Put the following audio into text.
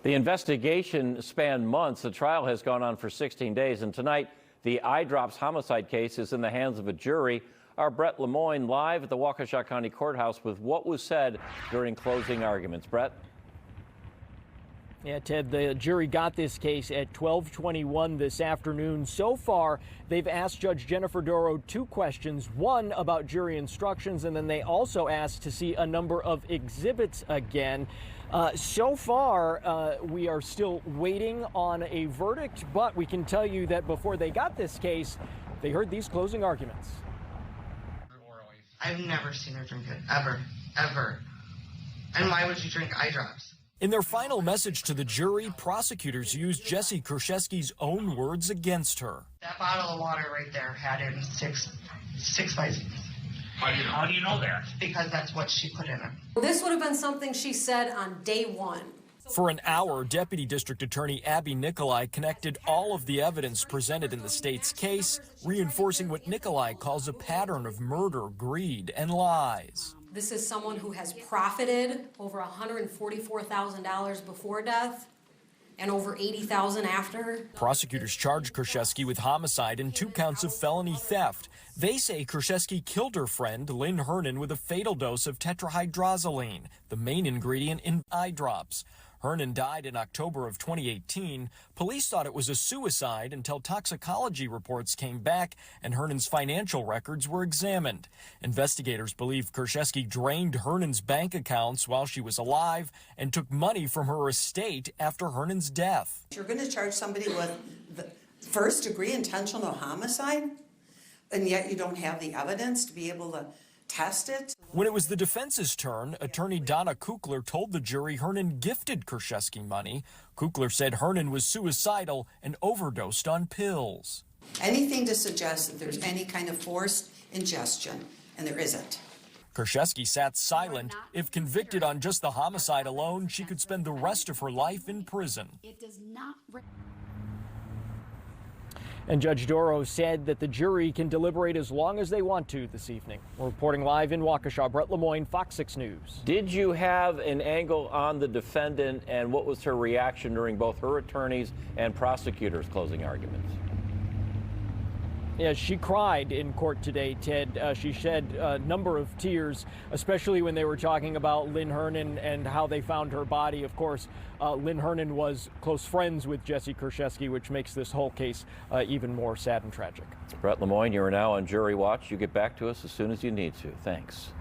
The investigation spanned months. The trial has gone on for 16 days, and tonight the eye drops homicide case is in the hands of a jury. Our Brett Lemoyne live at the Waukesha County Courthouse with what was said during closing arguments. Brett? Yeah, Ted, the jury got this case at 12:21 this afternoon. So far, they've asked Judge Jennifer Doro two questions, one about jury instructions, and then they also asked to see a number of exhibits again. So far, we are still waiting on a verdict, but we can tell you that before they got this case, they heard these closing arguments. I've never seen her drink it, ever, ever. And why would you drink eye drops? In their final message to the jury, prosecutors used Jessie Kershesky's own words against her. That bottle of water right there had in six Visines. How do you know that? Because that's what she put in it. This would have been something she said on day one. For an hour, Deputy District Attorney Abby Nikolai connected all of the evidence presented in the state's case, reinforcing what Nikolai calls a pattern of murder, greed, and lies. This is someone who has profited over $144,000 before death and over $80,000 after. Prosecutors charged Kershesky with homicide and 2 counts of felony theft. They say Kershesky killed her friend, Lynn Hernan, with a fatal dose of tetrahydrozoline, the main ingredient in eye drops. Hernan died in October of 2018. Police thought it was a suicide until toxicology reports came back and Hernan's financial records were examined. Investigators believe Kershesky drained Hernan's bank accounts while she was alive and took money from her estate after Hernan's death. You're going to charge somebody with the first-degree intentional homicide, and yet you don't have the evidence to be able to test it? When it was the defense's turn, attorney Donna Kukler told the jury Hernan gifted Kershesky money. Kukler said Hernan was suicidal and overdosed on pills. Anything to suggest that there's any kind of forced ingestion, and there isn't. Kershesky sat silent. If convicted on just the homicide alone, she could spend the rest of her life in prison. It does not. And Judge Doro said that the jury can deliberate as long as they want to this evening. We're reporting live in Waukesha. Brett Lemoyne, FOX 6 News. Did you have an angle on the defendant, and what was her reaction during both her attorneys and prosecutors' closing arguments? Yeah, she cried in court today, Ted. She shed a number of tears, especially when they were talking about Lynn Hernan and how they found her body. Of course, Lynn Hernan was close friends with Jessie Kershesky, which makes this whole case even more sad and tragic. Brett Lemoyne, you are now on jury watch. You get back to us as soon as you need to. Thanks.